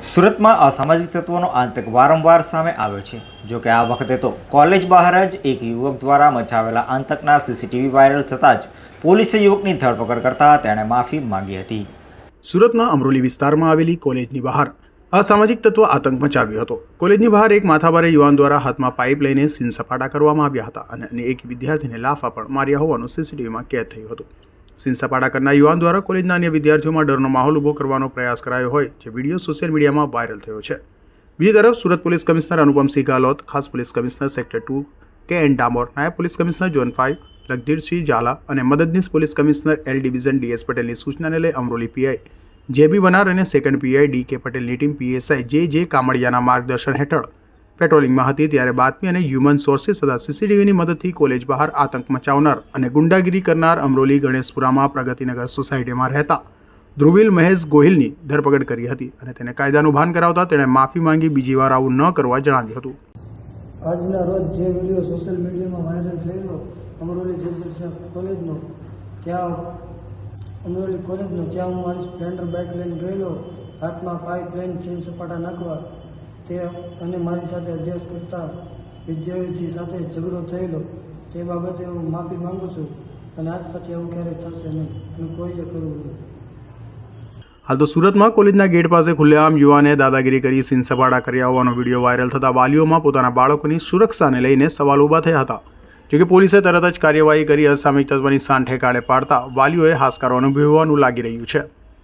સુરતમાં અસામાજિક તત્વોનો આતંક વારંવાર સામે આવ્યો છે। જો કે આ વખતે તો કોલેજ બહાર જ એક યુવક દ્વારા મચાવેલા આતંકના સીસીટીવી વાયરલ થતાં જ પોલીસે યુવકની ધરપકડ કરતા તેણે માફી માંગી હતી। સુરતના અમરોલી વિસ્તારમાં આવેલી કોલેજની બહાર અસામાજિક તત્વ આતંક મચાવ્યો હતો। કોલેજની બહાર એક માથાભારે યુવાન દ્વારા હાથમાં પાઇપ લઈને સીન સપાટા કરવામાં આવ્યા હતા અને એક વિદ્યાર્થીને લાફા પણ માર્યા હોવાનું સીસીટીવીમાં કેદ થયું હતું। સીન સપાટા કરનાર યુવાન દ્વારા કોલેજના અન્ય વિદ્યાર્થીઓમાં ડરનો માહોલ ઊભો કરવાનો પ્રયાસ કરાયો હોય જે વિડીયો સોશિયલ મીડિયામાં વાયરલ થયો છે। બીજી તરફ સુરત પોલીસ કમિશનર અનુપમસિંહ ગેહલોત, ખાસ police commissioner sector 2 K N. Damor, નાયબ police commissioner zone 5 Lakhdhirsinh Jhala અને મદદનીશ police commissioner L division D S. પટેલની સૂચનાને લઈ અમરોલી પીઆઈ જે.બી. વનાર અને સેકન્ડ પીઆઈ ડી.કે. પટેલની ટીમ પીએસઆઈ જે કામડિયાના માર્ગદર્શન હેઠળ પેટ્રોલિંગમાં હતી ત્યારે બાતમી અને હ્યુમન સોર્સિસ તથા સીસીટીવીની મદદથી કોલેજ બહાર આતંક મચાવનાર અને ગુંડાગીરી કરનાર અમરોલી ગણેશપુરામાં પ્રગતિનગર સોસાયટીમાં રહેતા ધ્રુવીલ મહેશ ગોહિલની ધરપકડ કરી હતી અને તેને કાયદાનું ભાન કરાવતા તેણે માફી માંગી બીજી વાર આવું ન કરવા જણાવ્યું હતું। આજના રોજ જે વિડીયો સોશિયલ મીડિયામાં વાયરલ થયેલો અમરોલી કોલેજનો ત્યાં હું મારી સ્પ્લેન્ડર બાઇક લઈને ગયેલો, હાથમાં પાઇપ લઈને ચેન સપાટા નાખવા તે અને મારી સાથે અભ્યાસ કરતા વિદ્યાર્થી સાથે ઝઘડો થયેલો તે બાબતે હું માફી માંગુ છું અને આજ પછી એવું ક્યારેય થશે નહીં અને કોઈએ કરવું નહીં। હાલ તો સુરતમાં કોલેજના ગેટ પાસે ખુલ્લેઆમ યુવાને દાદાગીરી કરી સીન સપાટા કર્યા હોવાનો વિડીયો વાયરલ થતાં વાલીઓમાં પોતાના બાળકોની સુરક્ષાને લઈને સવાલ ઊભા થયા હતા। જોકે પોલીસે તરત જ કાર્યવાહી કરી અસામાજિક તત્વની શાન ઠેકાણે પાડતા વાલીઓએ હાશકારો અનુભવ્યો હોવાનું લાગી રહ્યું છે।